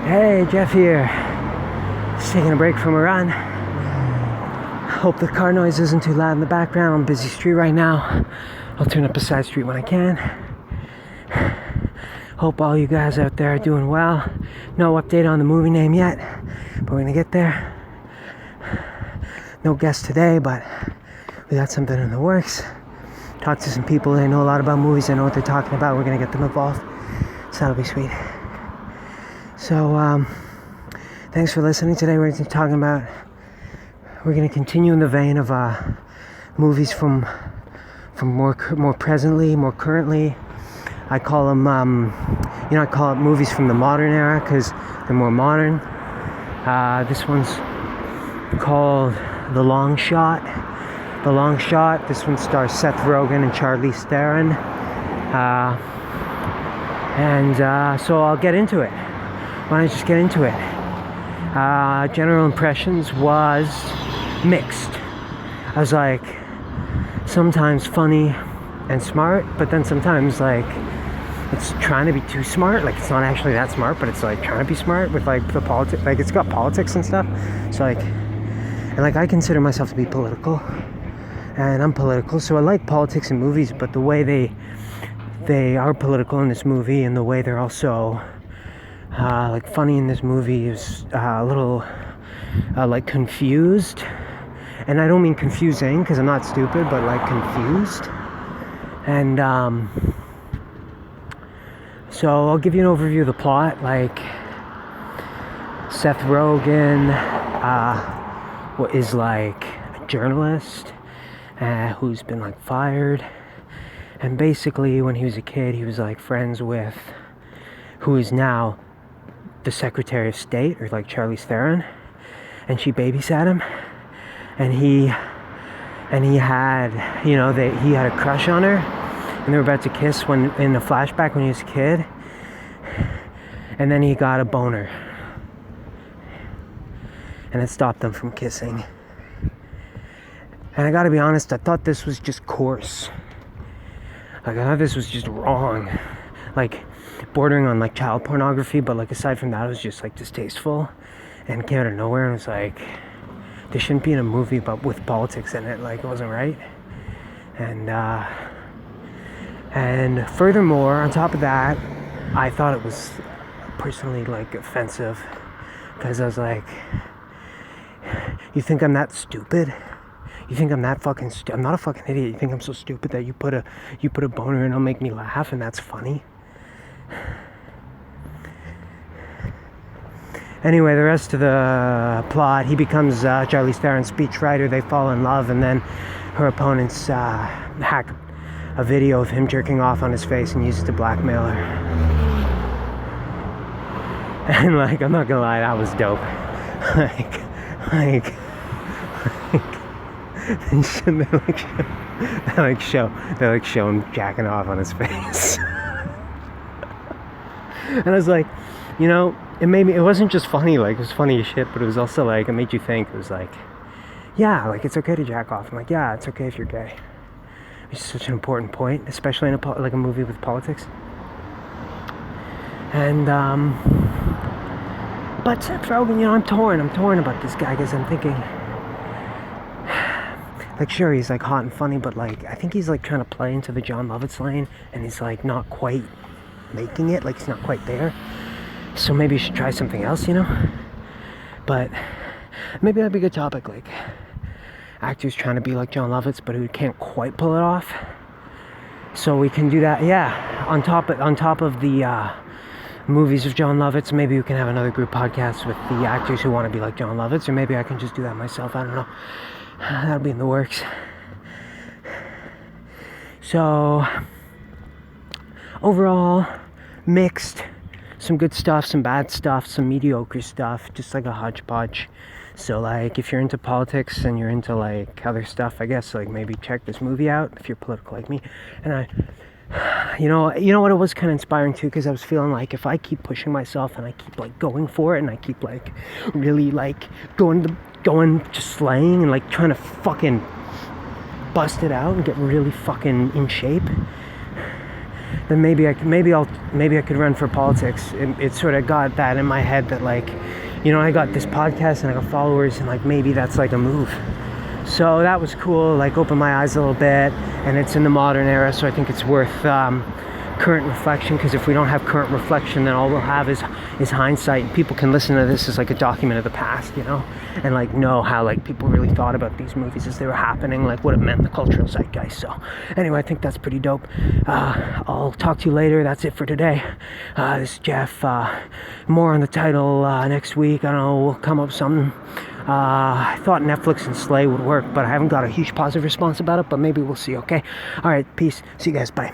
Hey, Jeff here. Just taking a break from a run. Hope the car noise isn't too loud in the background. I'm a busy street right now. I'll turn up a side street when I can. Hope all you guys out there are doing well. No update on the movie name yet, but we're gonna get there. No guest today, but we got something in the works. Talked to some people that know a lot about movies. I know what they're talking about. We're gonna get them involved, so that'll be sweet. So thanks for listening. Today we're gonna continue in the vein of movies from more presently, more currently. I call them I call it movies from the modern era because they're more modern. This one's called The Long Shot. This one stars Seth Rogan and Charlize Theron. So I'll get into it. Why don't I just get into it? General impressions was mixed. I was like, sometimes funny and smart, but then sometimes like it's trying to be too smart. Like it's not actually that smart, but it's like trying to be smart with like the politics. Like it's got politics and stuff. So like, and like I consider myself to be political, and I'm political, so I like politics in movies. But the way they are political in this movie, and the way they're also like funny in this movie is a little like confused. And I don't mean confusing because I'm not stupid, but like confused. And so I'll give you an overview of the plot. Like Seth Rogen is like a journalist who's been like fired. And basically when he was a kid, he was like friends with who is now the Secretary of State, or like Charlize Theron, and she babysat him, and he had, he had a crush on her, and they were about to kiss when in a flashback when he was a kid, and then he got a boner, and it stopped them from kissing. And I gotta be honest, I thought this was just coarse. Like I thought this was just wrong, like bordering on like child pornography, but like aside from that it was just like distasteful and came out of nowhere, and it was like this shouldn't be in a movie but with politics in it. Like it wasn't right. And furthermore, on top of that, I thought it was personally like offensive, because I was like, you think I'm that stupid? You think I'm that fucking I'm not a fucking idiot. You think I'm so stupid that you put a boner in, it'll make me laugh, and that's funny? Anyway, the rest of the plot, he becomes Charlize Theron's speechwriter. They fall in love, and then her opponents hack a video of him jerking off on his face and use it to blackmail her. And like, I'm not gonna lie, that was dope. they show him jacking off on his face. And I was like, it wasn't just funny, like it was funny as shit, but it was also like, it made you think. It was like, yeah, like it's okay to jack off. I'm like, yeah, it's okay if you're gay. It's such an important point, especially in a movie with politics. And but Seth Rogen, I'm torn about this guy, because I'm thinking, like, sure, he's like hot and funny, but like I think he's like trying to play into the Jon Lovitz lane, and he's like not quite making it, like he's not quite there. So maybe you should try something else, But maybe that'd be a good topic, like actors trying to be like Jon Lovitz but who can't quite pull it off. So we can do that, yeah. On top of the movies of Jon Lovitz, maybe we can have another group podcast with the actors who want to be like Jon Lovitz, or maybe I can just do that myself. I don't know. That'll be in the works. So overall, mixed. Some good stuff, some bad stuff, some mediocre stuff, just like a hodgepodge. So like, if you're into politics and you're into like other stuff, I guess like maybe check this movie out if you're political like me. And you know what, it was kind of inspiring too, because I was feeling like if I keep pushing myself and I keep like going for it, and I keep like really like going just slaying and like trying to fucking bust it out and get really fucking in shape, then maybe I could run for politics. It sort of got that in my head that like, you know, I got this podcast and I got followers, and like maybe that's like a move. So that was cool, like opened my eyes a little bit, and it's in the modern era, so I think it's worth current reflection, because if we don't have current reflection, then all we'll have is hindsight. People can listen to this as like a document of the past, you know, and like know how like people really thought about these movies as they were happening, like what it meant in the cultural zeitgeist. So anyway, I think that's pretty dope. I'll talk to you later. That's it for today. This is Jeff. More on the title next week. I don't know, we'll come up with something. I thought Netflix and Slay would work, but I haven't got a huge positive response about it, but maybe we'll see. Okay, all right, peace, see you guys, bye.